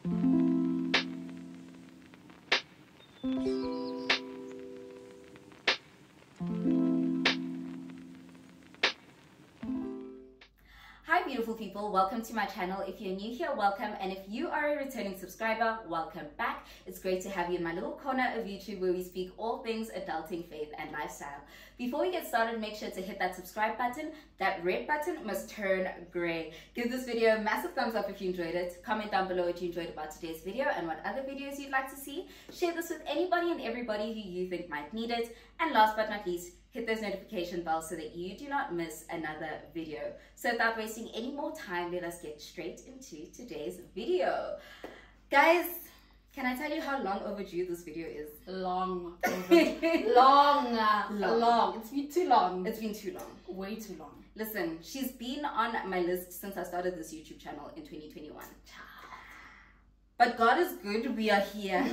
Hi beautiful people, welcome to my channel. If you're new here, welcome, and if you are a returning subscriber, welcome back. It's great to have you in my little corner of YouTube where we speak all things adulting, faith and lifestyle. Before we get started, make sure to hit that subscribe button. That red button must turn gray. Give this video a massive thumbs up if you enjoyed it. Comment down below what you enjoyed about today's video and what other videos you'd like to see. Share this with anybody and everybody who you think might need it. And last but not least, hit those notification bells so that you do not miss another video. So without wasting any more time, let us get straight into today's video. Guys, can I tell you how long overdue this video is? Long. Long. It's been too long. It's been too long. Way too long. Listen, she's been on my list since I started this YouTube channel in 2021. But God is good, we are here.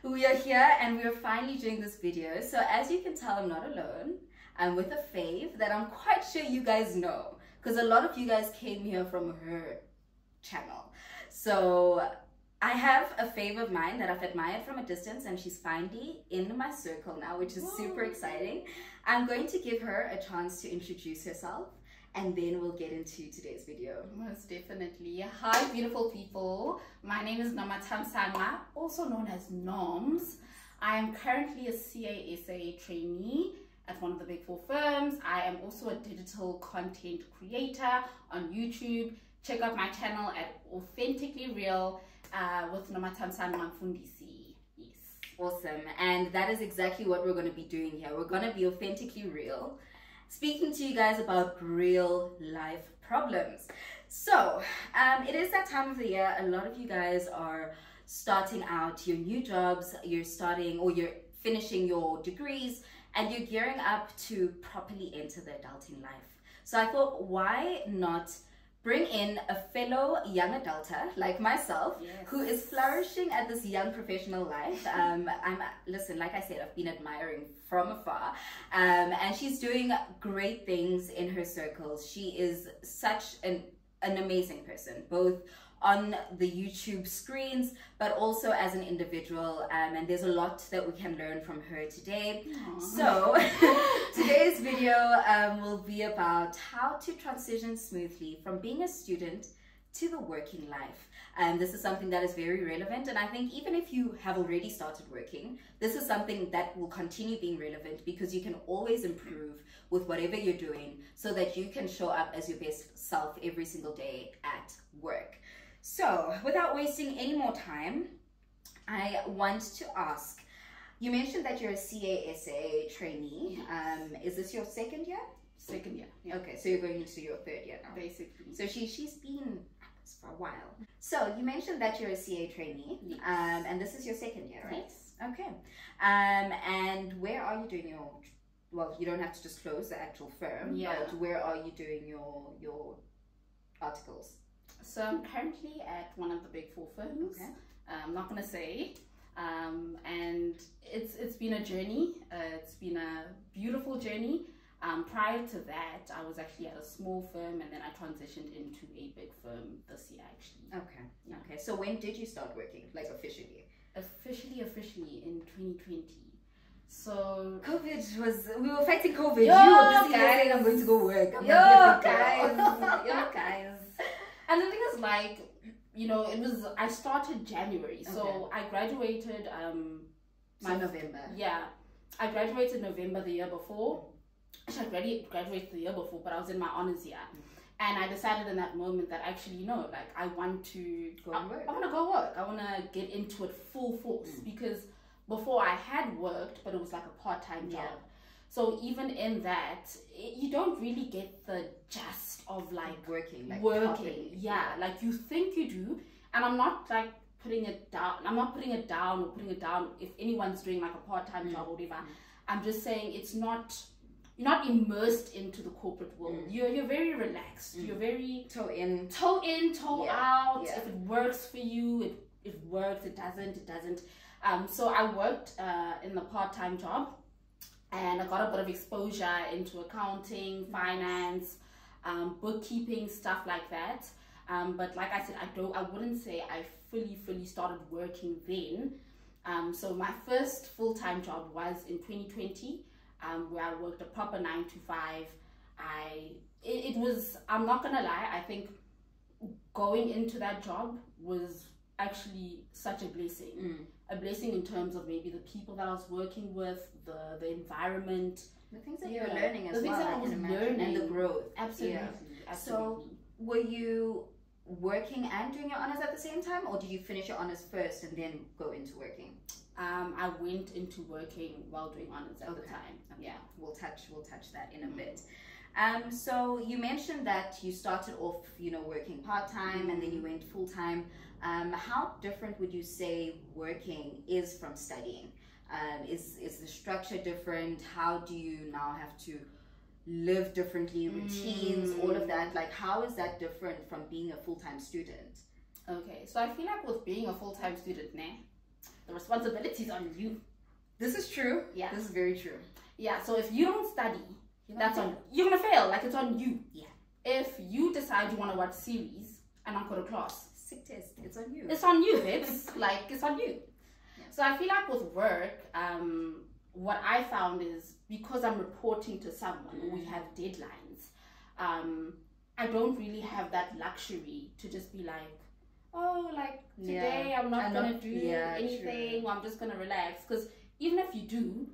We are here and we are finally doing this video. So as you can tell, I'm not alone. I'm with a fave that I'm quite sure you guys know, because a lot of you guys came here from her channel. So I have a fave of mine that I've admired from a distance, and she's finally in my circle now, which is super exciting. I'm going to give her a chance to introduce herself, and then we'll get into today's video. Most definitely. Hi beautiful people. My name is Nomathamsanqa, also known as Noms. I am currently a CASA trainee at one of the big 4 firms. I am also a digital content creator on YouTube. Check out my channel at Authentically Real with Nomathamsanqa Mfundisi. Yes. Awesome. And that is exactly what we're going to be doing here. We're going to be authentically real, speaking to you guys about real life problems. So it is that time of the year. A lot of you guys are starting out your new jobs, you're starting or you're finishing your degrees, and you're gearing up to properly enter the adulting life. So I thought, why not bring in a fellow young adulter like myself, yes, who is flourishing at this young professional life. Listen, like I said, I've been admiring from afar, and she's doing great things in her circles. She is such an amazing person, both on the YouTube screens, but also as an individual, and there's a lot that we can learn from her today. Aww. So today's video will be about how to transition smoothly from being a student to the working life. This is something that is very relevant, and I think even if you have already started working, this is something that will continue being relevant, because you can always improve with whatever you're doing so that you can show up as your best self every single day at work. So without wasting any more time, I want to ask, you mentioned that you're a CASA trainee. Yes. Is this your second year? Second year. Yeah. Okay, so you're going into your 3rd year now. Basically. So she's been at this for a while. So you mentioned that you're a CA trainee, yes, and this is your 2nd year, right? Yes. Okay. And where are you doing your, well, you don't have to disclose the actual firm, yeah, but where are you doing your articles? So I'm currently at one of the big 4 firms. Okay. I'm not going to say. And it's been a journey. It's been a beautiful journey. Prior to that, I was actually at a small firm, and then I transitioned into a big firm this year, actually. Okay. Yeah. Okay. So when did you start working, like officially? Officially in 2020. So COVID was, we were fighting COVID. Yo, you were busy saying, I'm going to go work. Yo guys. And the thing is, like, you know, I started January, so okay, I graduated November. Yeah, I graduated November the year before. Actually, I graduated the year before, but I was in my honors year. And I decided in that moment that actually, you know, like, I want to go work. I want to go work. I want to get into it full force, because before I had worked, but it was like a part-time job. Yeah. So even in that, you don't really get the gist of like working. Yeah, like you think you do. And I'm not like putting it down. I'm not putting it down if anyone's doing like a part-time job or whatever. I'm just saying it's not, you're not immersed into the corporate world. You're very relaxed. You're very toe in, toe out. Yeah. If it works for you, it works. It doesn't. So I worked in the part-time job, and I got a bit of exposure into accounting, finance, bookkeeping, stuff like that. But like I said, I wouldn't say I fully started working then. So my first full-time job was in 2020, where I worked a proper 9 to 5. It was, I'm not gonna lie, I think going into that job was actually such a blessing. A blessing in terms of maybe the people that I was working with, the environment, the things that you were learning as well. The things that I was learning. And the growth. Absolutely. So were you working and doing your honors at the same time, or did you finish your honors first and then go into working? I went into working while doing honors at the time. Yeah, we'll touch that in a bit. So you mentioned that you started off, working part-time and then you went full-time. How different would you say working is from studying? Is the structure different? How do you now have to live differently, routines, all of that? Like, how is that different from being a full-time student? Okay, so I feel like with being a full-time student, the responsibility is on you. This is true. Yeah. This is very true. Yeah, so if you don't study, you're gonna fail. Like, it's on you. Yeah. If you decide you want to watch series and not go to class, sick test, it's on you. It's on you, babes. Like, it's on you. Yeah. So I feel like with work, what I found is because I'm reporting to someone, we have deadlines. I don't really have that luxury to just be like, oh, like today I'm not gonna do anything, or I'm just gonna relax. Because even if you do,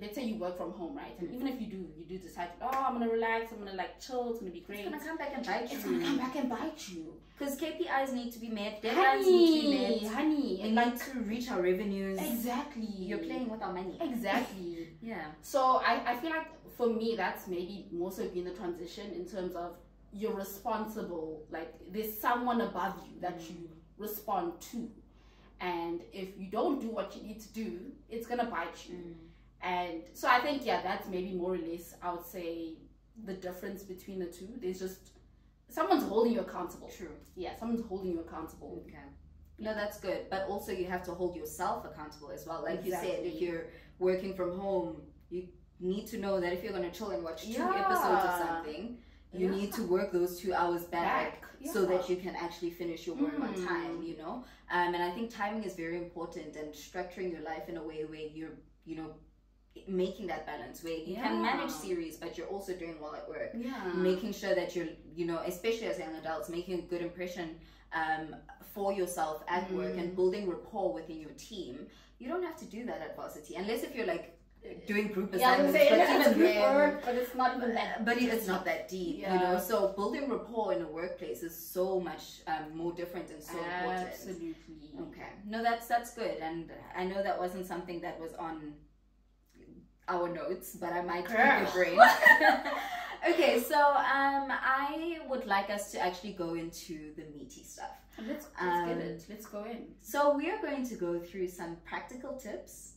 let's say you work from home, right? And even if you do decide, oh, I'm gonna relax, I'm gonna like chill, it's gonna be great. It's gonna come back and bite you. It's gonna come back and bite you. Because KPIs need to be met, deadlines need to be met. Honey, we need to reach our revenues. Exactly. You're playing with our money. Exactly. Yeah. So I feel like for me, that's maybe more so been the transition in terms of you're responsible. Like, there's someone above you that you respond to. And if you don't do what you need to do, it's gonna bite you. And so I think, that's maybe more or less, I would say, the difference between the two. There's just someone's holding you accountable. True. Yeah, someone's holding you accountable. Okay. No, that's good. But also you have to hold yourself accountable as well. Like you said, if you're working from home, you need to know that if you're going to chill and watch 2 episodes of something, you need to work those 2 hours back. So that you can actually finish your work on time, And I think timing is very important, and structuring your life in a way where you're, making that balance where you can manage series, but you're also doing well at work. Making sure that you're, especially as young adults, making a good impression for yourself at work and building rapport within your team. You don't have to do that at varsity, unless if you're like doing group assignments, but it's not even that. But it's not that deep, So building rapport in a workplace is so much more different and so important. Absolutely. Okay. No, that's good, and I know that wasn't something that was on our notes, but I might keep your brain. Okay, so I would like us to actually go into the meaty stuff. Let's get it. Let's go in. So we are going to go through some practical tips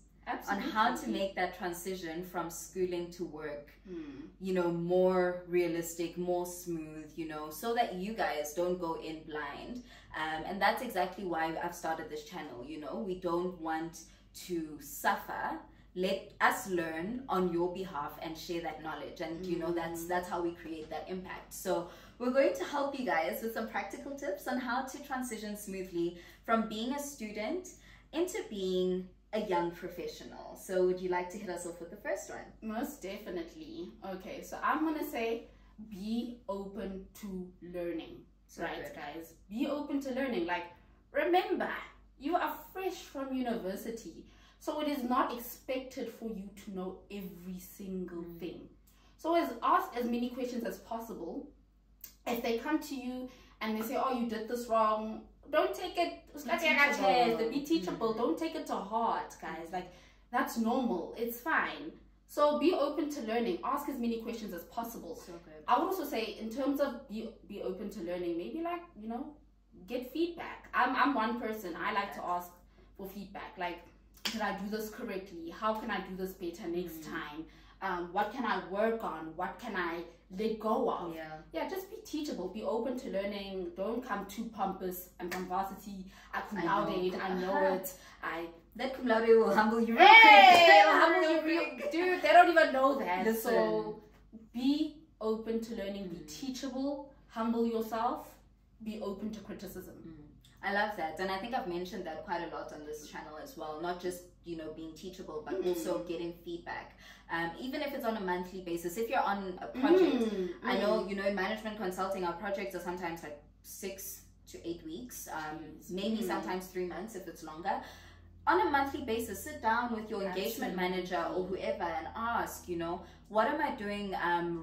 on how to make that transition from schooling to work, more realistic, more smooth, so that you guys don't go in blind. And that's exactly why I've started this channel. We don't want to suffer. Let us learn on your behalf and share that knowledge, and that's how we create that impact. So we're going to help you guys with some practical tips on how to transition smoothly from being a student into being a young professional. So would you like to hit us off with the first one? Most definitely. Okay, so I'm gonna say be open to learning. So right, good. Guys, be open to learning. Like, remember, you are fresh from university. So it is not expected for you to know every single thing. So ask as many questions as possible. If they come to you and they say, oh, you did this wrong, don't take it, be teachable. Don't take it to heart, guys. Like, that's normal. It's fine. So be open to learning. Ask as many questions as possible. So good. I would also say, in terms of be open to learning, maybe like, get feedback. I'm one person. I like to ask for feedback. Like, did I do this correctly? How can I do this better next time? What can I work on? What can I let go of? Yeah, just be teachable. Be open to learning. Don't come too pompous. I'm from varsity. I cum laude. I know it. That cum laude will humble you real quick. It'll humble you real quick. Dude, they don't even know that. Listen. So be open to learning. Be teachable. Humble yourself. be open to criticism. I love that, and I think I've mentioned that quite a lot on this channel as well. Not just, you know, being teachable, but also getting feedback. Even if it's on a monthly basis. If you're on a project, I know, you know, in management consulting, our projects are sometimes like 6 to 8 weeks, maybe sometimes 3 months if it's longer. On a monthly basis, sit down with your engagement manager or whoever and ask, you know, what am I doing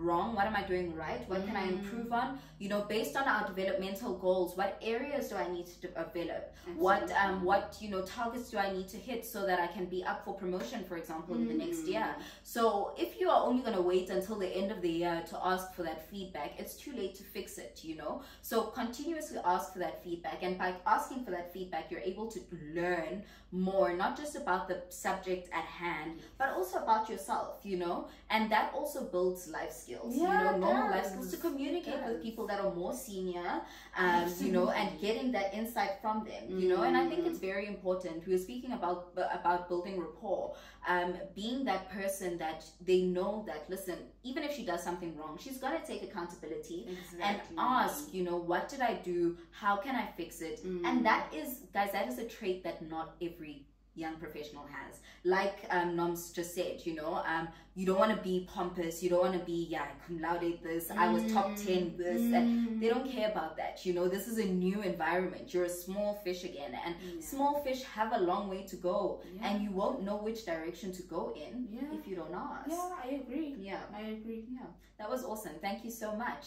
wrong? What am I doing right? What can I improve on? You know, based on our developmental goals, what areas do I need to develop? What you know, targets do I need to hit so that I can be up for promotion, for example, in the next year? So if you are only going to wait until the end of the year to ask for that feedback, it's too late to fix it, you know? So continuously ask for that feedback, and by asking for that feedback, you're able to learn more, not just about the subject at hand, but also about yourself, you know? And that also builds life skills, you know, normal life skills, to communicate with people that are more senior, you know, and getting that insight from them, you know. And I think it's very important. We were speaking about building rapport, being that person that they know that, listen, even if she does something wrong, she's got to take accountability and ask, you know, what did I do? How can I fix it? And that is, guys, that is a trait that not every young professional has. Like Noms just said, you know, you don't want to be pompous, you don't want to be, I cum laude this, I was top 10 this, and they don't care about that, you know. This is a new environment, you're a small fish again, and small fish have a long way to go, and you won't know which direction to go in if you don't ask. I agree. I agree. That was awesome. Thank you so much.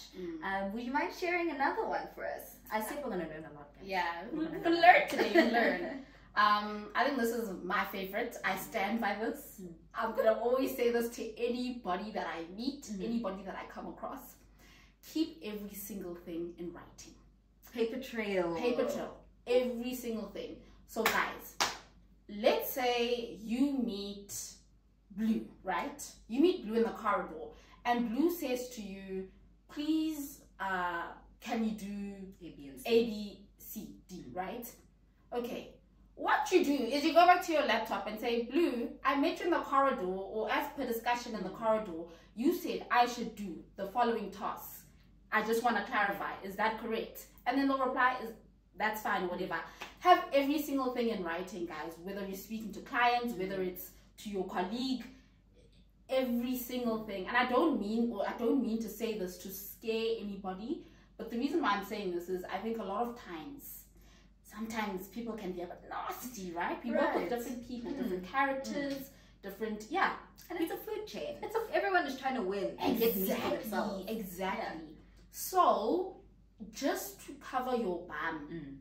Would you mind sharing another one for us? I said we're going to learn a lot, guys. We're going to learn today. You learn. I think this is my favorite. I stand by this. I'm gonna always say this to anybody that I meet, anybody that I come across. Keep every single thing in writing. Paper trail. Paper trail. Every single thing. So guys, let's say you meet Blue, right? You meet Blue in the corridor, and Blue says to you, please, can you do A, B, C, D, right? Okay. What you do is you go back to your laptop and say, Blue, I met you in the corridor, or as per discussion in the corridor, you said I should do the following tasks. I just want to clarify, is that correct? And then they'll reply, that's fine, whatever. Have every single thing in writing, guys, whether you're speaking to clients, whether it's to your colleague, every single thing. And I don't mean to say this to scare anybody, but the reason why I'm saying this is I think a lot of times, sometimes people can be a bit nasty, right? We work with different people, different characters, different, and it's a food chain. Everyone is trying to win and get meat for themselves. Exactly. So, just to cover your bum,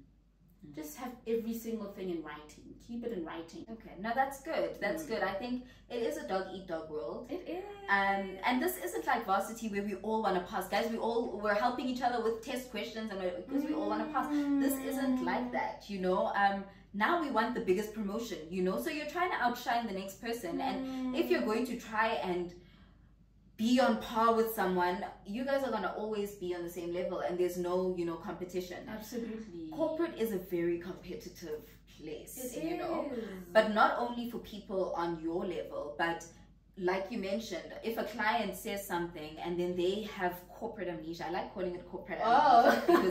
just have every single thing in writing. Keep it in writing. Okay, no, that's good. That's good. I think it is a dog-eat-dog world. It is. And this isn't like varsity where we all want to pass. Guys, we're helping each other with test questions and because we all want to pass. This isn't like that, you know. Now we want the biggest promotion, you know. So you're trying to outshine the next person. And if you're going to try and be on par with someone, you guys are going to always be on the same level, and there's no, you know, competition. Absolutely. Corporate is a very competitive place, you know, but not only for people on your level, but like you mentioned, if a client says something and then they have corporate amnesia, I like calling it corporate amnesia because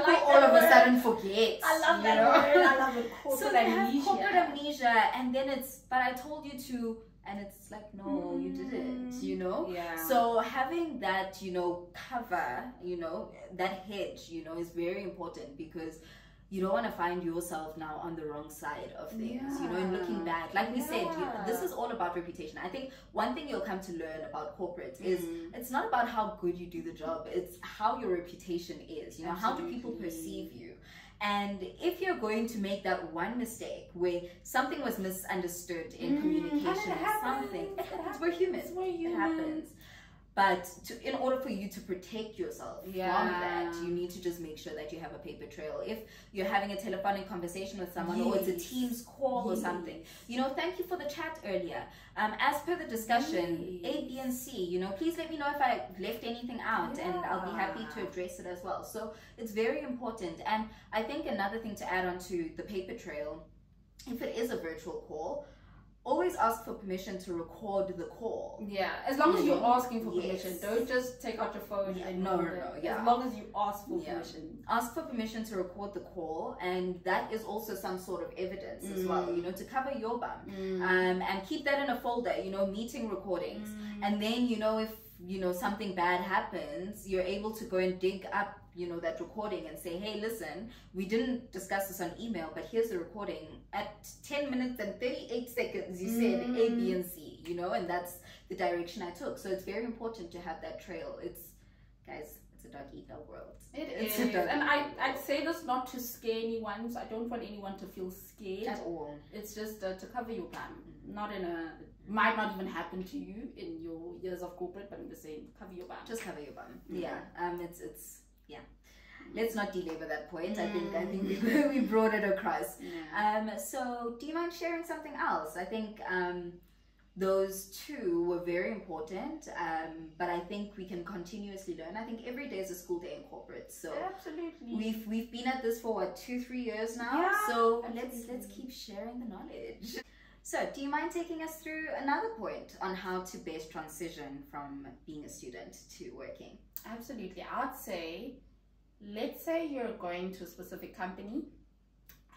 people all of a sudden forget. I love that word. I love it. Corporate so they have corporate amnesia, and then it's, but I told you to, and it's like, no, you didn't, you know? So having that, you know, cover, you know, that hedge, you know, is very important, because you don't want to find yourself now on the wrong side of things, you know, and looking back. Like we said, this is all about reputation. I think one thing you'll come to learn about corporate is it's not about how good you do the job, it's how your reputation is, you know, how do people perceive you. And if you're going to make that one mistake where something was misunderstood in communication or something, we're humans. It happens. But in order for you to protect yourself from that, you need to just make sure that you have a paper trail. If you're having a telephonic conversation with someone, or it's a Teams call or something, you know, thank you for the chat earlier. As per the discussion, A, B, and C, you know, please let me know if I left anything out, and I'll be happy to address it as well. So it's very important. And I think another thing to add on to the paper trail, if it is a virtual call, always ask for permission to record the call. Yeah, as long as you're asking for permission. Don't just take out your phone and no. As long as you ask for permission. Ask for permission to record the call, and that is also some sort of evidence as well, to cover your bum. And keep that in a folder, meeting recordings. And then, if, something bad happens, you're able to go and dig up that recording and say, hey, listen, we didn't discuss this on email, but here's the recording. At 10 minutes and 38 seconds, you said A, B, and C, and that's the direction I took. So it's very important to have that trail. Guys, it's a dog-eat-dog world. It's and I'd say this not to scare anyone, so I don't want anyone to feel scared. At all. It's just to cover your bum. Not in a... might not even happen to you in your years of corporate, but I'm just saying, cover your bum. Just cover your bum. Yeah. Yeah. Let's not belabor that point. I think we brought it across. Yeah. So do you mind sharing something else? I think those two were very important, but I think we can continuously learn. I think every day is a school day in corporate. So absolutely, we've been at this for what, 2-3 years now. Yeah, so let's keep sharing the knowledge. So do you mind taking us through another point on how to best transition from being a student to working? Absolutely. I'd say, let's say you're going to a specific company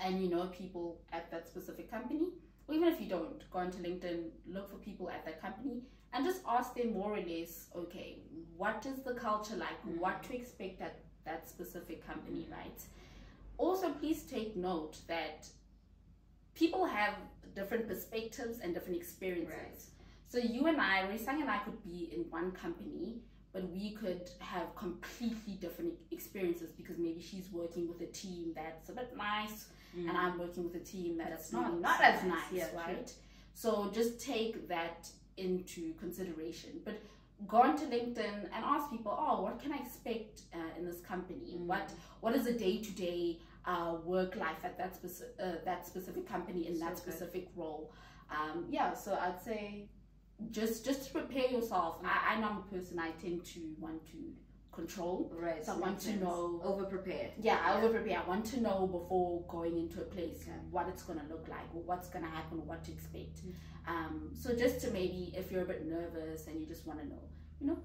and you know people at that specific company, or even if you don't, go onto LinkedIn, look for people at that company and just ask them more or less, okay, what is the culture like? What to expect at that specific company, right? Also, please take note that people have different perspectives and different experiences. Right. So you and I, Rorisang and I, could be in one company, but we could have completely different experiences because maybe she's working with a team that's a bit nice and I'm working with a team that's not as nice, right? True. So just take that into consideration. But go onto LinkedIn and ask people, oh, what can I expect in this company? What is a day-to-day work life at that specific company in that specific role? Yeah, so I'd say just prepare yourself. I know I'm a person, I tend to want to control. Right. So I want to know. Over-prepare. Yeah, I over-prepare. I want to know before going into a place what it's going to look like, or what's going to happen, or what to expect. So just to maybe, if you're a bit nervous and you just want to know,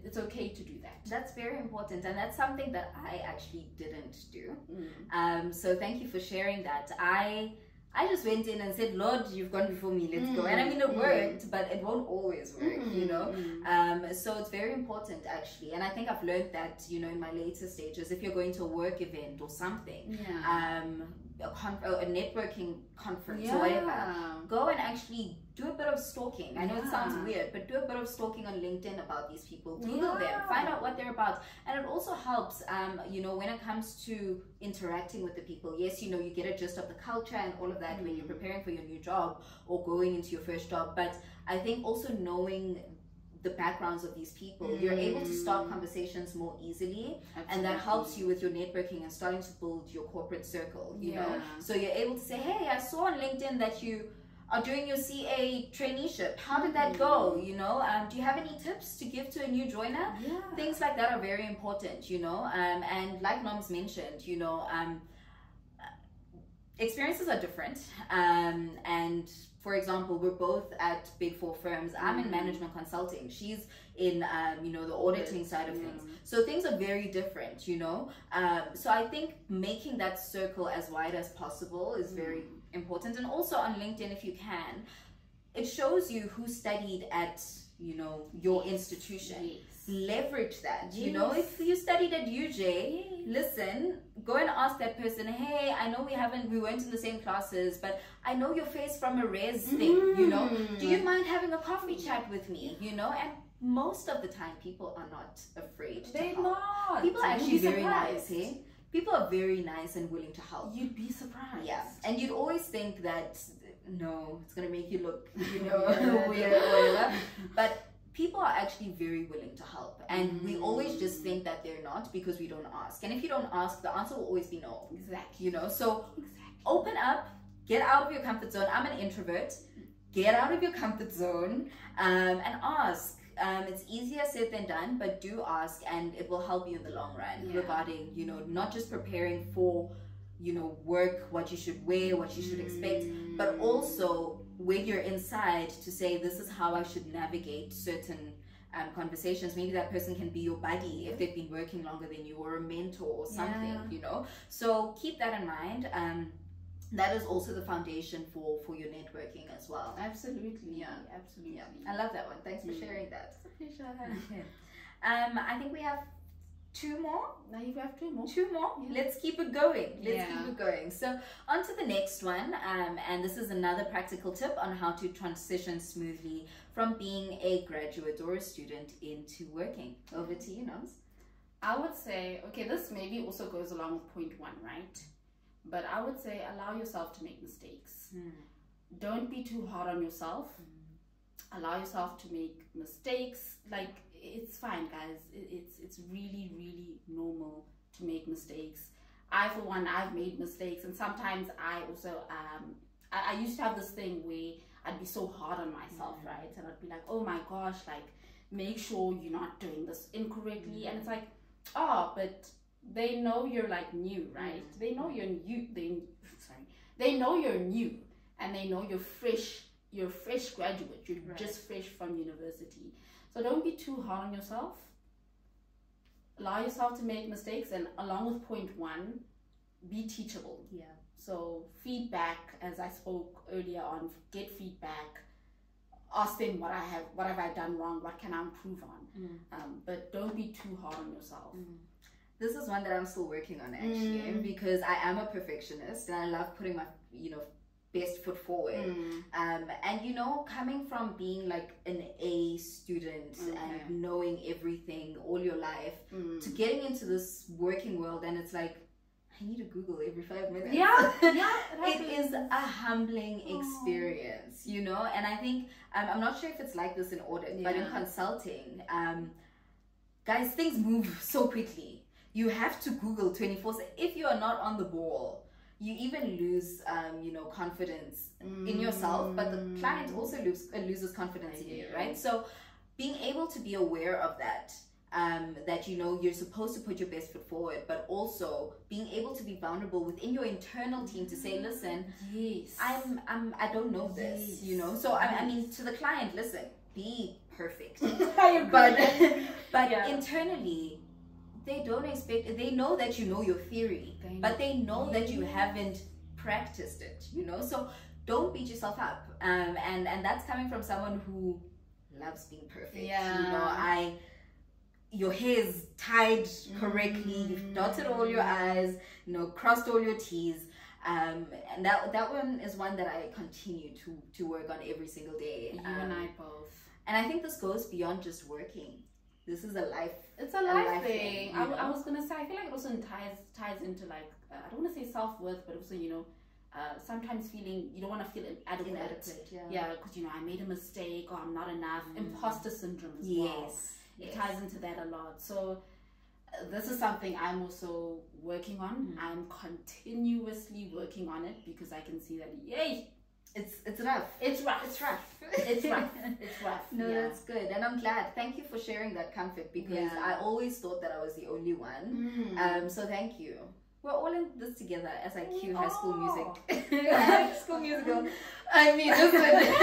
it's okay to do that. That's very important, and that's something that I actually didn't do. So thank you for sharing that. I just went in and said, Lord, you've gone before me, let's go. And I mean, it worked, but it won't always work, So it's very important, actually. And I think I've learned that, in my later stages, if you're going to a work event or something, a networking conference or whatever, go and actually do a bit of stalking. I know it sounds weird, but do a bit of stalking on LinkedIn about these people. Google them, find out what they're about. And it also helps, when it comes to interacting with the people. Yes, you get a gist of the culture and all of that when you're preparing for your new job or going into your first job. But I think also knowing the backgrounds of these people, you're able to start conversations more easily. Absolutely. And that helps you with your networking and starting to build your corporate circle, you know. So you're able to say, hey, I saw on LinkedIn that you are doing your CA traineeship. How did that go? Do you have any tips to give to a new joiner? Things like that are very important, and like Noms mentioned, experiences are different, and for example, we're both at big 4 firms. I'm in management consulting. She's in, the auditing side of things. So things are very different, So I think making that circle as wide as possible is very important. And also on LinkedIn, if you can, it shows you who studied at, your institution. Yes. Leverage that, if you studied at UJ, listen, go and ask that person, hey, I know we weren't in the same classes, but I know your face from a res thing, do you mind having a coffee chat with me, and most of the time people are not afraid to help. Not. People are actually very nice, hey? People are very nice and willing to help. You'd be surprised. Yeah, and you'd always think that, no, it's going to make you look, weird or whatever, but people are actually very willing to help, and we always just think that they're not because we don't ask. And if you don't ask, the answer will always be no. Exactly. So open up, get out of your comfort zone. I'm an introvert. Get out of your comfort zone and ask. It's easier said than done, but do ask, and it will help you in the long run regarding, not just preparing for, work, what you should wear, what you should expect, but also when you're inside to say, this is how I should navigate certain conversations. Maybe that person can be your buddy if they've been working longer than you, or a mentor or something, you know. So keep that in mind. That is also the foundation for your networking as well. Absolutely. Absolutely. I love that one. Thanks for sharing that. It's a pleasure. I think we have two more. Now you have two more. Let's keep it going. Keep it going. So on to the next one, and this is another practical tip on how to transition smoothly from being a graduate or a student into working. Over to you, Noms. I would say, okay, this maybe also goes along with point one, right? But I would say allow yourself to make mistakes. Don't be too hard on yourself. Allow yourself to make mistakes. Like, it's fine, guys. It's really, really normal to make mistakes. I, for one, I've made mistakes, and sometimes I also I used to have this thing where I'd be so hard on myself, right? And I'd be like, oh my gosh, like, make sure you're not doing this incorrectly. And it's like, oh, but they know you're like new, right? They know you're new. They know you're new, and they know you're fresh. You're a fresh graduate. You're just fresh from university. So don't be too hard on yourself. Allow yourself to make mistakes, and along with point one, be teachable. So feedback, as I spoke earlier on, get feedback. Ask them what have I done wrong? What can I improve on? But don't be too hard on yourself. This is one that I'm still working on, actually, because I am a perfectionist and I love putting my, best foot forward. And coming from being like an A student and knowing everything all your life to getting into this working world, and it's like, I need to Google every 5 minutes. It is a humbling experience, and I think I'm not sure if it's like this in audit, but in consulting, guys, things move so quickly. You have to Google 24/7. If you are not on the ball, you even lose confidence in yourself, but the client also loses confidence in you, right? So being able to be aware of that, that you're supposed to put your best foot forward, but also being able to be vulnerable within your internal team to say, listen, I don't know this, so I mean, to the client, listen, be perfect. but internally, they don't expect, they know that you know your theory, but they know that you haven't practiced it, so don't beat yourself up. And that's coming from someone who loves being perfect. Your hair is tied correctly, you've dotted all your I's, crossed all your T's. And that one is one that I continue to work on every single day. You and I both. And I think this goes beyond just working. This is a life. It's a life thing. I was gonna say, I feel like it also ties into, like, I don't want to say self-worth, but also sometimes feeling you don't want to feel inadequate. Because I made a mistake, or I'm not enough. Imposter syndrome as well. It ties into that a lot. So this is something I'm also working on. I'm continuously working on it, because I can see that it's rough. It's rough. No, that's good, and I'm glad. Thank you for sharing that comfort, because I always thought that I was the only one. So thank you. We're all in this together, as I cue High School Music. High School Musical. I mean, listen.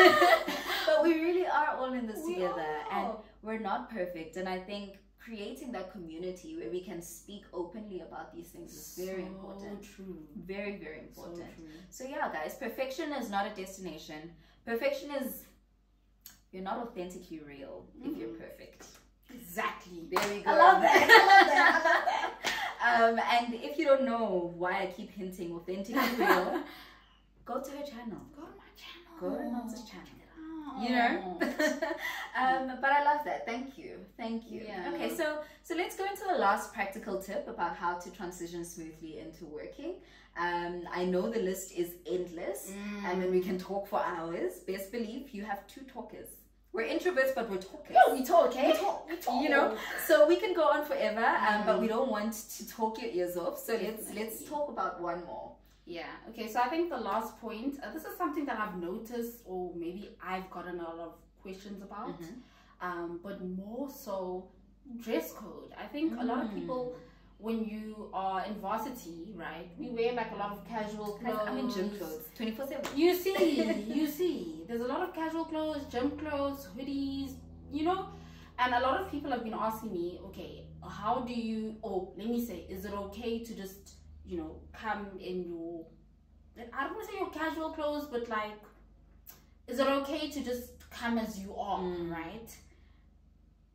But we really are all in this together, and we're not perfect. And I think creating that community where we can speak openly about these things is very important. True. Very, very important. So yeah, guys, perfection is not a destination. Perfection is, you're not authentically real if you're perfect. Exactly. There we go. I love that. And if you don't know why I keep hinting authentically real, go to her channel. Go to my channel. Go to Nom's channel. But I love that. Thank you. Okay, so let's go into the last practical tip about how to transition smoothly into working. I know the list is endless, and we can talk for hours. Best believe you have two talkers. We're introverts, but we're talkers. Yeah, we talk, eh? We talk. So we can go on forever, but we don't want to talk your ears off. So let's talk about one more. Yeah, okay, so I think the last point, this is something that I've noticed, or maybe I've gotten a lot of questions about, but more so dress code. I think a lot of people when you are in varsity, right, we wear like a lot of casual clothes. I'm in gym clothes 24/7. You see, there's a lot of casual clothes, gym clothes, hoodies, you know. And a lot of people have been asking me, okay, how do you, let me say, is it okay to just, you know, come in your, I don't want to say your casual clothes, but like, is it okay to just come as you are, right?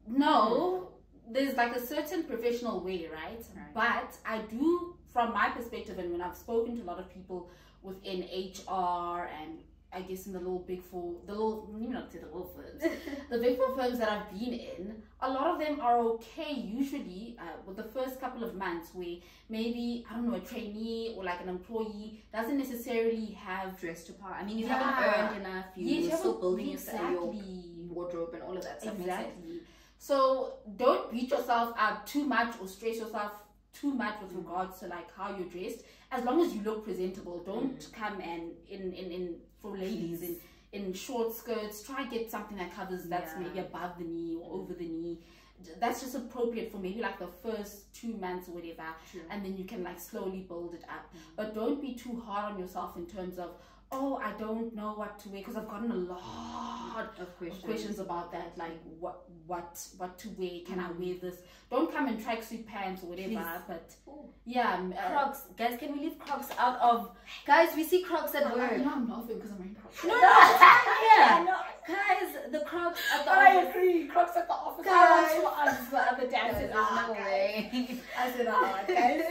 No, there's like a certain professional way, right? But I do, from my perspective, and when I've spoken to a lot of people within HR and I guess in the little big four, not the little firms, the big four firms that I've been in, a lot of them are okay usually with the first couple of months where maybe, I don't know, a trainee or like an employee doesn't necessarily have dressed to par. I mean, you haven't earned enough, you're still building your wardrobe and all of that stuff. Exactly. So don't beat yourself up too much or stress yourself too much with regards to like how you're dressed. As long as you look presentable, don't come and in for ladies in short skirts. Try and get something that covers that's maybe above the knee or over the knee. That's just appropriate for maybe like the first 2 months or whatever, and then you can like slowly build it up. But don't be too hard on yourself in terms of, oh, I don't know what to wear, because I've gotten a lot of questions about that, like what to wear, can I wear this? Don't come in tracksuit pants or whatever, but Crocs, guys, can we leave Crocs out of, guys, we see Crocs at work. You know I'm laughing because I'm wearing Crocs. No, guys, the Crocs at the office. I agree, Crocs at the office. Guys, I was the other day, I said, no way. I said, guys.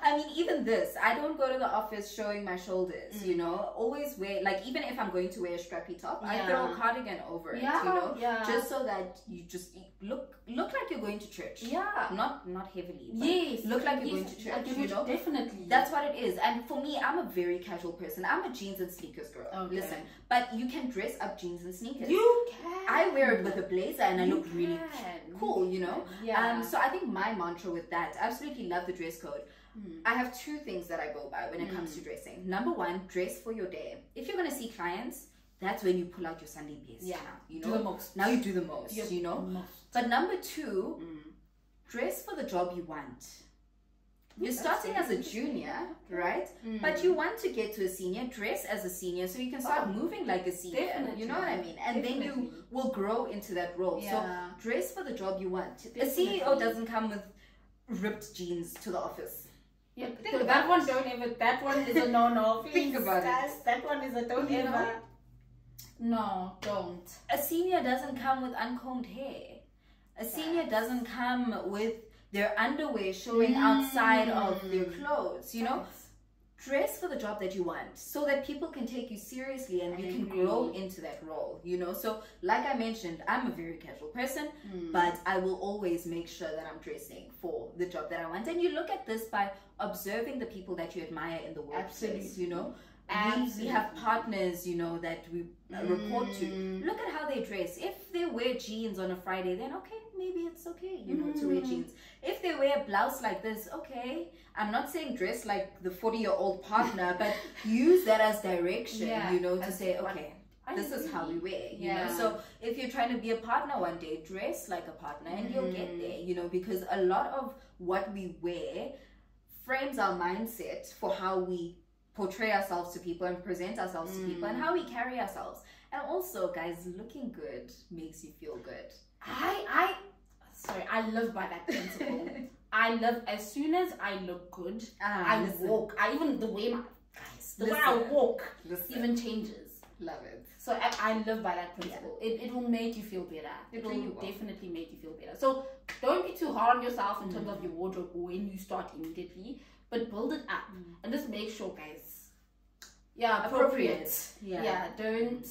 I mean, even this, I don't go to the office showing my shoulders, you know, always wear, like, even if I'm going to wear a strappy top, I throw a cardigan over it, you know, just so that you just look like you're going to church. Not heavily, but look like you're going to church, you know. Definitely. That's what it is. And for me, I'm a very casual person. I'm a jeans and sneakers girl. Listen, but you can dress up jeans and sneakers. You can. I wear it with a blazer and I look really cool, you know. So I think my mantra with that, absolutely love the dress code. I have 2 things that I go by when it comes to dressing. Number 1, dress for your day. If you're going to see clients, that's when you pull out your Sunday best. You know, do the most. Now you do the most, you know. But number 2, dress for the job you want. You're starting as a junior, right? But you want to get to a senior, dress as a senior so you can start moving like a senior. Definitely. You know what I mean? And then you will grow into that role. So dress for the job you want. A CEO doesn't come with ripped jeans to the office. So that one is a no-no. Think about it. That one is a don't ever. No, don't. A senior doesn't come with uncombed hair. A senior doesn't come with their underwear showing outside of their clothes, you know. Dress for the job that you want so that people can take you seriously and you can grow into that role, you know. So like I mentioned, I'm a very casual person, but I will always make sure that I'm dressing for the job that I want. And you look at this by observing the people that you admire in the workplace, you know. We have partners, you know, that we report to. Look at how they dress. If they wear jeans on a Friday, then okay, maybe it's okay, you know, to wear jeans. If they wear a blouse like this, okay. I'm not saying dress like the 40-year-old partner, but use that as direction, you know, to say, okay, this is how we wear, you know. So if you're trying to be a partner one day, dress like a partner and you'll get there, you know, because a lot of what we wear frames our mindset for how we portray ourselves to people and present ourselves to people and how we carry ourselves. And also, guys, looking good makes you feel good. I live by that principle. I love, as soon as I look good, I walk. Even the way way I walk even changes. Love it. So I live by that principle. It will make you feel better. It will definitely make you feel better. So don't be too hard on yourself in terms of your wardrobe when you start immediately, but build it up and just make sure, guys, appropriate. Don't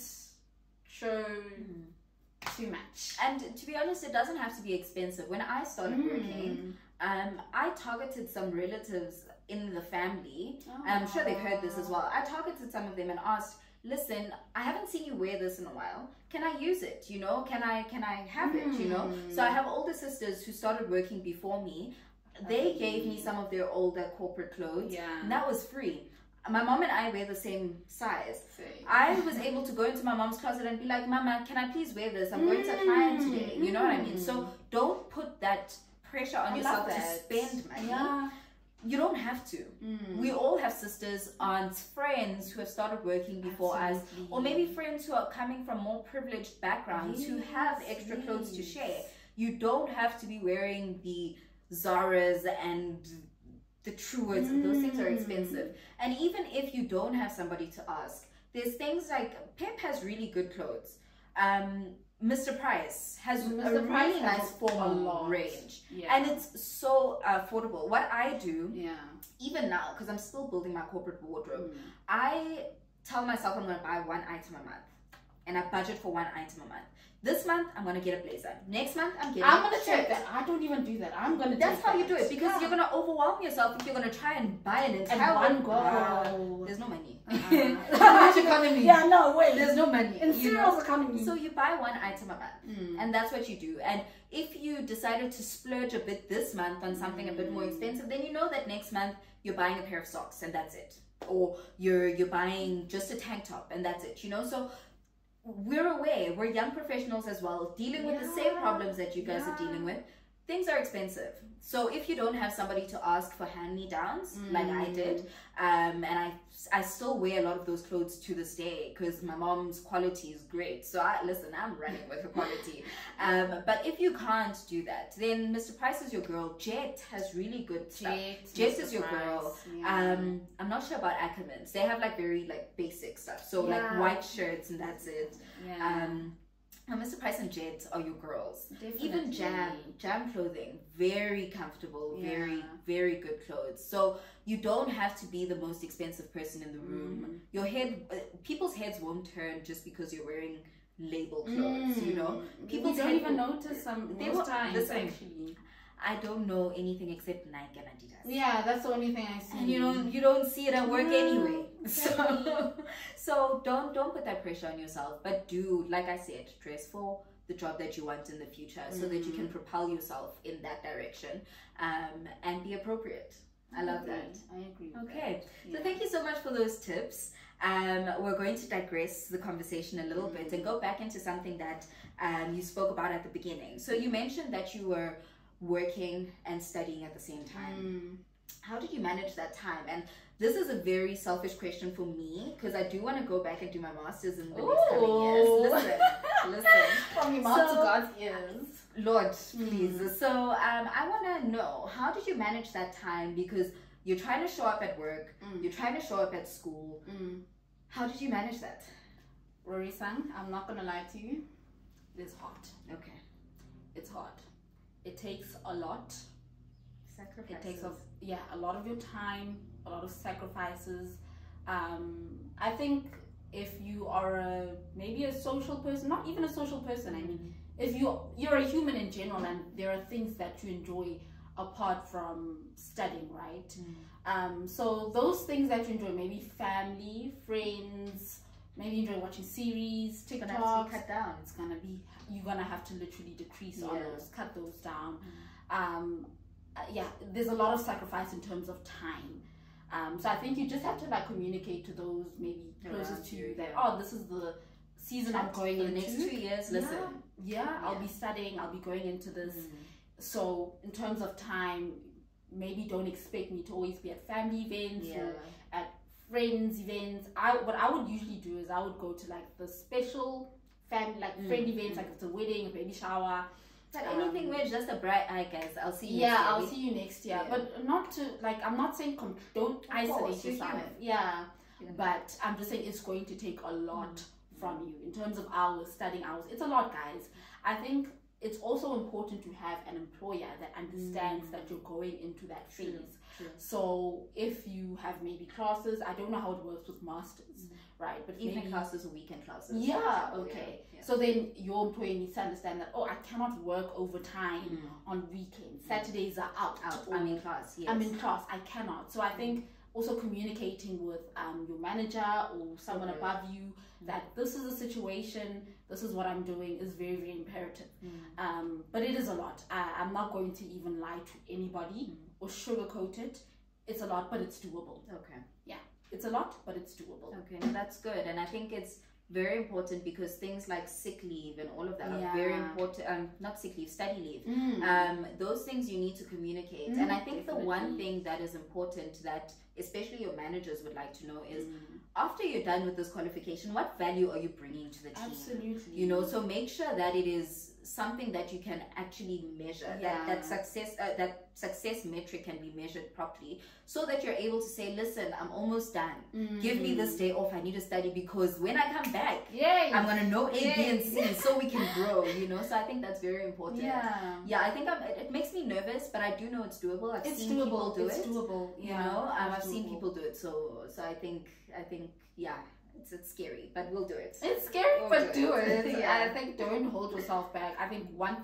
show too much. And to be honest, it doesn't have to be expensive. When I started working, I targeted some relatives in the family. I'm sure they've heard this as well. I targeted some of them and asked, listen, I haven't seen you wear this in a while. Can I use it? You know, can I have it? You know, so I have older sisters who started working before me. They gave me some of their older corporate clothes, and that was free. My mom and I wear the same size. I was able to go into my mom's closet and be like, Mama, can I please wear this? I'm going to a client today. You know what I mean? So don't put that pressure on yourself to spend money. Yeah. You don't have to. We all have sisters, aunts, friends who have started working before us, or maybe friends who are coming from more privileged backgrounds who have extra clothes to share. You don't have to be wearing the Zara's and the Truworths. Those things are expensive. And even if you don't have somebody to ask, there's things like Pep has really good clothes. Mr. Price has a really nice formal range, and it's so affordable. What I do, even now, because I'm still building my corporate wardrobe, I tell myself I'm going to buy one item a month, and I budget for one item a month. This month, I'm going to get a blazer. Next month, I'm going to take that. I don't even do that. I'm going to That's how you do it, because you're going to overwhelm yourself if you're going to try and buy an entire one go. There's no money. Yeah, no, wait. There's no money. And cereals are coming. So you buy one item a month, and that's what you do. And if you decided to splurge a bit this month on something a bit more expensive, then you know that next month you're buying a pair of socks and that's it. Or you're buying just a tank top and that's it, you know? So we're aware, we're young professionals as well, dealing with the same problems that you guys are dealing with. Things are expensive. So if you don't have somebody to ask for hand-me-downs like I did, and I still wear a lot of those clothes to this day because my mom's quality is great. So I'm running with her quality. But if you can't do that, then Mr. Price is your girl. Jet has really good stuff. Jet is your girl. I'm not sure about Ackermans. They have like very like basic stuff. So like white shirts and that's it. Mr. Price and Jet are your girls. Definitely. Even Jam clothing, very comfortable, very, very good clothes. So you don't have to be the most expensive person in the room. Your head, people's heads won't turn just because you're wearing label clothes, you know? People don't even notice some most times, actually. I don't know anything except Nike and Adidas. Yeah, that's the only thing I see. And you don't see it at work anyway. So don't put that pressure on yourself. But do, like I said, dress for the job that you want in the future so that you can propel yourself in that direction and be appropriate. I love that. I agree. Okay. So thank you so much for those tips. We're going to digress the conversation a little bit and go back into something that you spoke about at the beginning. So you mentioned that you were working and studying at the same time. How did you manage that time? And this is a very selfish question for me because I do want to go back and do my master's in the next coming years. Listen. From your mouth to God's ears. Lord, please. So I want to know, how did you manage that time? Because you're trying to show up at work, you're trying to show up at school. How did you manage that? Rorisang, I'm not going to lie to you. It's hot. Okay. It's hot. It takes a lot. Sacrifices. It takes a lot of your time, a lot of sacrifices. I think if you are maybe a social person, not even a social person, I mean, if you're a human in general and there are things that you enjoy apart from studying, right? So those things that you enjoy, maybe family, friends, maybe you enjoy watching series, TikTok. Cut down. It's gonna be, you're gonna have to literally decrease on those, cut those down. There's a lot of sacrifice in terms of time. So I think you just have to like communicate to those maybe closest to you that this is the season I'm going into. The next 2 years, listen. I'll be studying, I'll be going into this. So in terms of time, maybe don't expect me to always be at family events or at friends events. What I would usually do is I would go to like the special family, like friend events, like it's a wedding, a baby shower. But anything where it's just a bright eye, guys. I'll see you next year. I'll see you next year. But not to, like, I'm not saying don't isolate yourself. But I'm just saying it's going to take a lot from you in terms of hours, studying hours. It's a lot, guys. I think it's also important to have an employer that understands that you're going into that phase. So if you have maybe classes, I don't know how it works with masters, right? But evening classes or weekend classes. So then your employer needs to understand that, I cannot work overtime on weekends. Saturdays are out. I'm in class. I'm in class. I cannot. So I think also communicating with your manager or someone above you that this is a situation, this is what I'm doing is very, very imperative. But it is a lot. I'm not going to even lie to anybody or sugarcoat it. It's a lot, but it's doable. Okay. Yeah, it's a lot, but it's doable. Okay, no, that's good. And I think it's very important, because things like sick leave and all of that are very important. Not sick leave, study leave. Those things you need to communicate. And I think the one thing that is important, that especially your managers would like to know, is after you're done with this qualification, what value are you bringing to the team? Absolutely. You know, so make sure that it is something that you can actually measure, that success metric can be measured properly, so that you're able to say, listen, I'm almost done, give me this day off, I need to study, because when I come back, I'm gonna know A, B, and C, so we can grow, you know. So I think that's very important. I think it makes me nervous, but I do know it's doable. I've seen people do it. You know, I've seen people do it, so I think it's scary, but we'll do it. It's scary, but do it. I think don't hold yourself back. I think one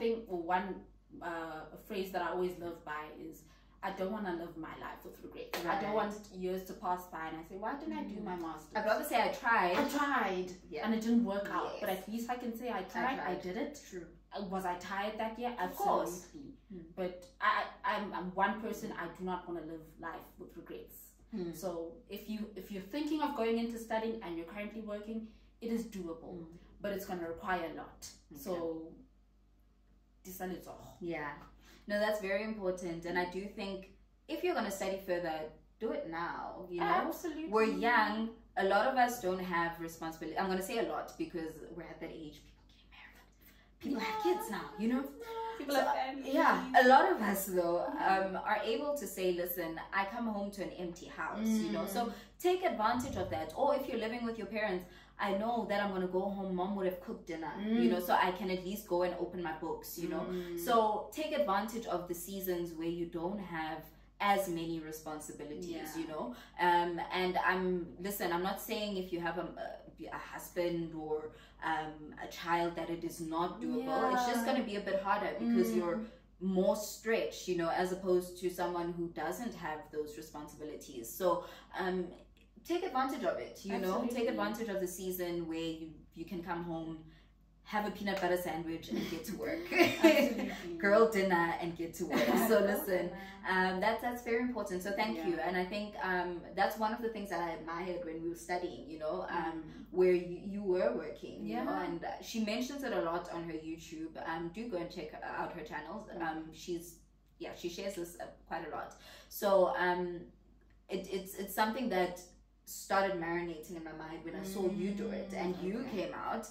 phrase that I always live by is, I don't want to live my life with regret. I don't want years to pass by and I say, why didn't I do my master's? I'd rather say I tried. And it didn't work out. But at least I can say I tried. I did it. True. Was I tired that year? Absolutely. But I'm one person, I do not want to live life with regrets. So if you're thinking of going into studying and you're currently working, it is doable, but it's going to require a lot. So no, that's very important. And I do think if you're going to study further, do it now. You know, absolutely. We're young. A lot of us don't have responsibility. I'm going to say a lot because we're at that age. People have kids now, you know. People have families. A lot of us though are able to say, listen, I come home to an empty house, you know. So take advantage of that. Or if you're living with your parents, I know that I'm going to go home, mom would have cooked dinner, you know, so I can at least go and open my books, you know. So take advantage of the seasons where you don't have as many responsibilities, you know. And I'm not saying if you have a husband or a child that it is not doable. It's just going to be a bit harder because you're more stretched, you know, as opposed to someone who doesn't have those responsibilities. So take advantage of it, you know. Take advantage of the season where you can come home, have a peanut butter sandwich and get to work. Girl dinner and get to work. So listen, that's very important. So thank you. And I think that's one of the things that I admired when we were studying, you know, where you were working, you know, and she mentions it a lot on her YouTube. Do go and check out her channels. She shares this quite a lot. So it's something that started marinating in my mind when I saw you do it, and you came out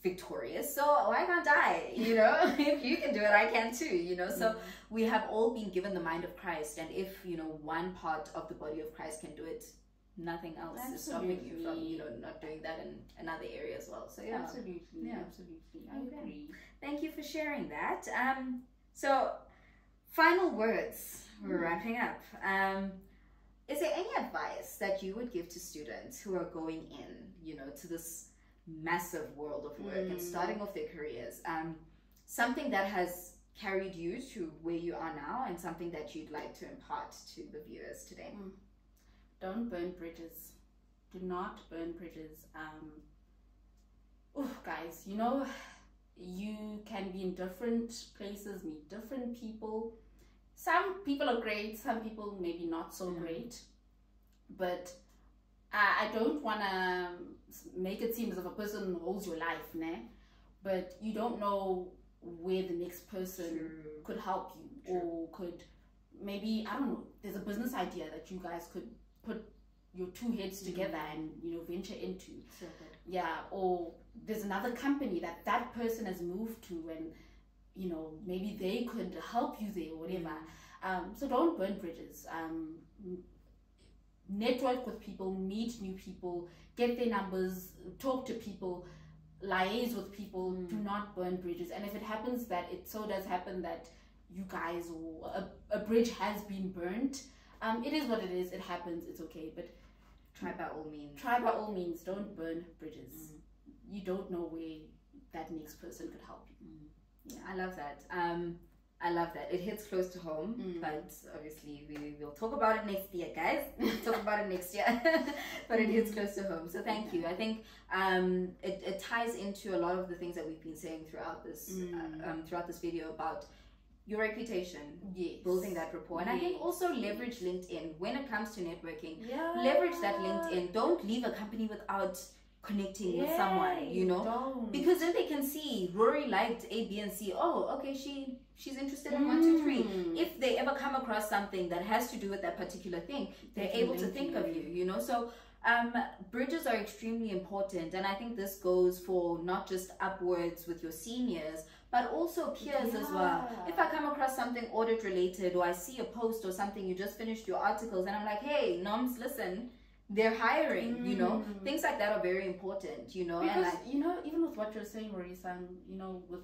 victorious. So why can't I? You know, if you can do it, I can too, you know. So we have all been given the mind of Christ, and if, you know, one part of the body of Christ can do it, nothing else is stopping you from, you know, not doing that in another area as well. So absolutely. I agree. Thank you for sharing that. So final words, we're wrapping up. Is there any advice that you would give to students who are going in, you know, to this massive world of work and starting off their careers, something that has carried you to where you are now and something that you'd like to impart to the viewers today? Don't burn bridges. Do not burn bridges. Guys, you know, you can be in different places, meet different people. Some people are great, some people maybe not so great, but I don't want to make it seem as if a person holds your life, but you don't know where the next person could help you or could maybe, I don't know, there's a business idea that you guys could put your two heads together and, you know, venture into. Or there's another company that person has moved to and, you know, maybe they could help you there or whatever. So don't burn bridges. Network with people, meet new people, get their numbers, talk to people, liaise with people. Do not burn bridges. And if it happens that it so does happen that you guys or a bridge has been burnt, it is what it is. It happens. It's okay. But try by all means. Try by all means. Don't burn bridges. You don't know where that next person could help you. I love that. I love that. It hits close to home, but obviously we will talk about it next year, guys. Talk about it next year. But it hits close to home. So thank you. I think it ties into a lot of the things that we've been saying throughout this video about your reputation, building that rapport. And I think also leverage LinkedIn when it comes to networking. Leverage that LinkedIn. Don't leave a company without connecting with someone, you know, don't. because then they can see Rory liked A, B, and C. Oh, okay, she's interested in 1, 2, 3. If they ever come across something that has to do with that particular thing, they're able to think of you, you know. So bridges are extremely important, and I think this goes for not just upwards with your seniors, but also peers as well. If I come across something audit related, or I see a post or something, you just finished your articles, and I'm like, hey, Noms, listen, they're hiring, you know, things like that are very important, you know. Because, and you know, even with what you're saying, Rorisang, you know, with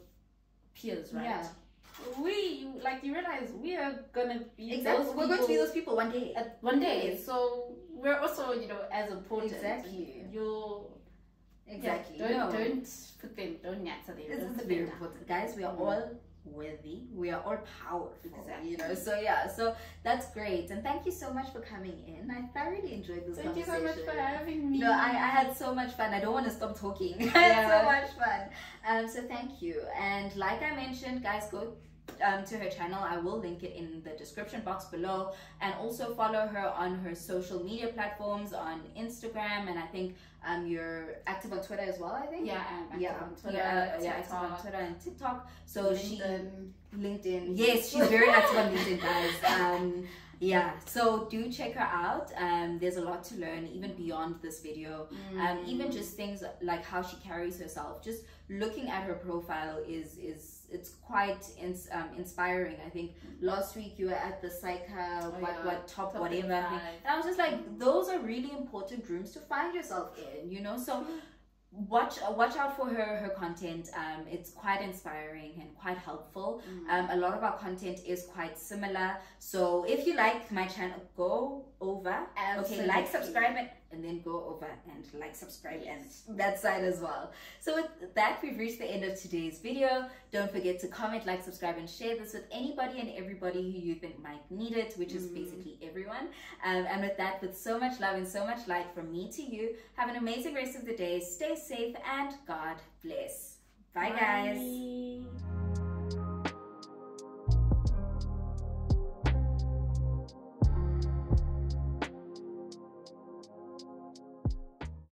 peers, right? Yeah. You realize we are gonna be exactly. We're going to be those people one day. One day. So we're also, you know, as important. Exactly. Exactly. Yeah, don't put them. Don't natter them. This is very important, guys. We are all worthy. We are all powerful. Exactly. You know. So yeah. So that's great. And thank you so much for coming in. I thoroughly enjoyed this conversation. Thank you so much for having me. No, I had so much fun. I don't want to stop talking. I had so much fun. So thank you. And like I mentioned, guys, go to her channel. I will link it in the description box below, and also follow her on her social media platforms on Instagram, and I think you're active on Twitter as well, I think. Yeah, I'm active on Twitter, active on Twitter and TikTok. So LinkedIn. Yes, she's very active on LinkedIn, guys. Yeah, so do check her out. There's a lot to learn even beyond this video. Even just things like how she carries herself. Just looking at her profile it's quite inspiring. I think last week you were at the Psycha top whatever, and I was just like, those are really important rooms to find yourself in, you know. So watch out for her content. It's quite inspiring and quite helpful. A lot of our content is quite similar, so if you like my channel, go over, like, subscribe, and then go over and like, subscribe, and that side as well. So with that, we've reached the end of today's video. Don't forget to comment, like, subscribe, and share this with anybody and everybody who you think might need it, which is basically everyone. And with that, with so much love and so much light from me to you, have an amazing rest of the day. Stay safe and God bless. Bye. Guys.